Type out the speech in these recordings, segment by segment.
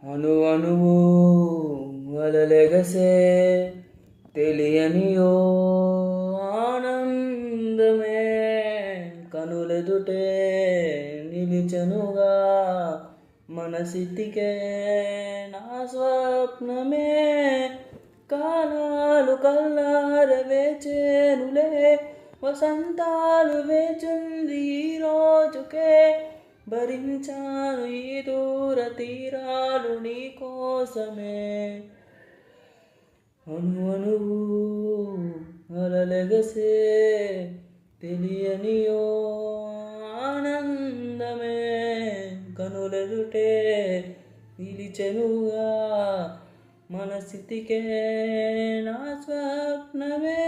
అణువణువు వలలెగసే తెలియనియో ఆనందమే కనులెదుటే నిలిచెనుగా మనసితికే నా స్వప్నమే కాలాలు కల్లార వేచేనులే వసంతాలు వేచుంది ఈ రోజుకే భరించాను ఈ దూర తీరాలు నీ కోసమే అణువణువు అలలెగసే తెలియనియో ఆనందమే కనులెదుటే నిలిచెనుగా మనసితికే నా స్వప్నమే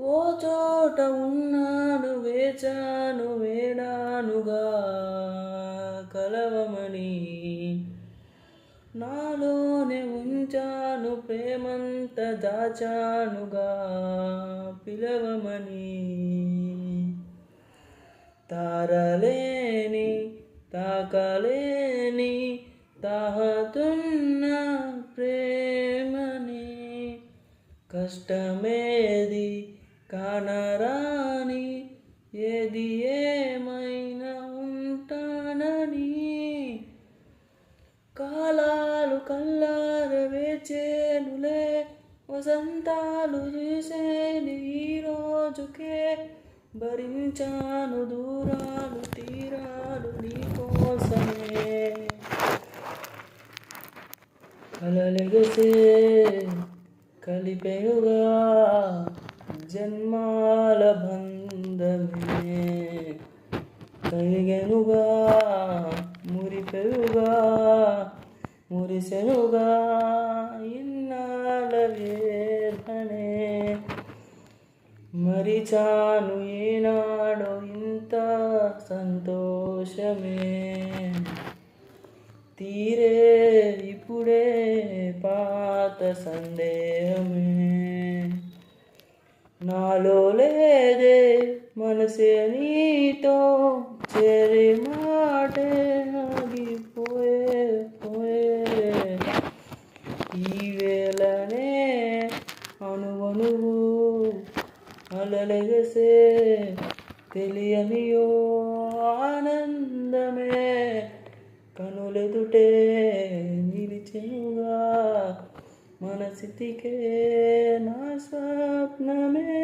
ఓ చోట ఉన్నాను వేచాను వేడానుగా కలవమని నాలోనే ఉంచాను ప్రేమంత దాచానుగా పిలవమని తారలేని తాకలేని తాహతున్న ప్రేమని కష్టమేది కానరాని ఏది ఏమైనా ఉంటానని కాలాలు కల్లార వేచేనులే వసంతాలు చూసేది ఈ రోజుకే భరించాను దూరాలు తీరాలు నీ కోసమే కలలెగసే కలిపెనుగా జన్మాల బంధమే కరిగెనుగా మురిపెరుగా మురిసెనుగా ఇన్నాళ్ళ వేదనే మరిచాను ఏనాడో ఇంత సంతోషమే తీరే ఇప్పుడే పాత సందేహమే నాలో లేదే మనసే నీతో చేరి మాటే ఆగిపోయే ఈ వేళనే అణువణువు అలలెగసే తెలియనియో ఆనందమే కనులెదుటే నిలిచెనుగా మనసితికే నా స్వప్నమే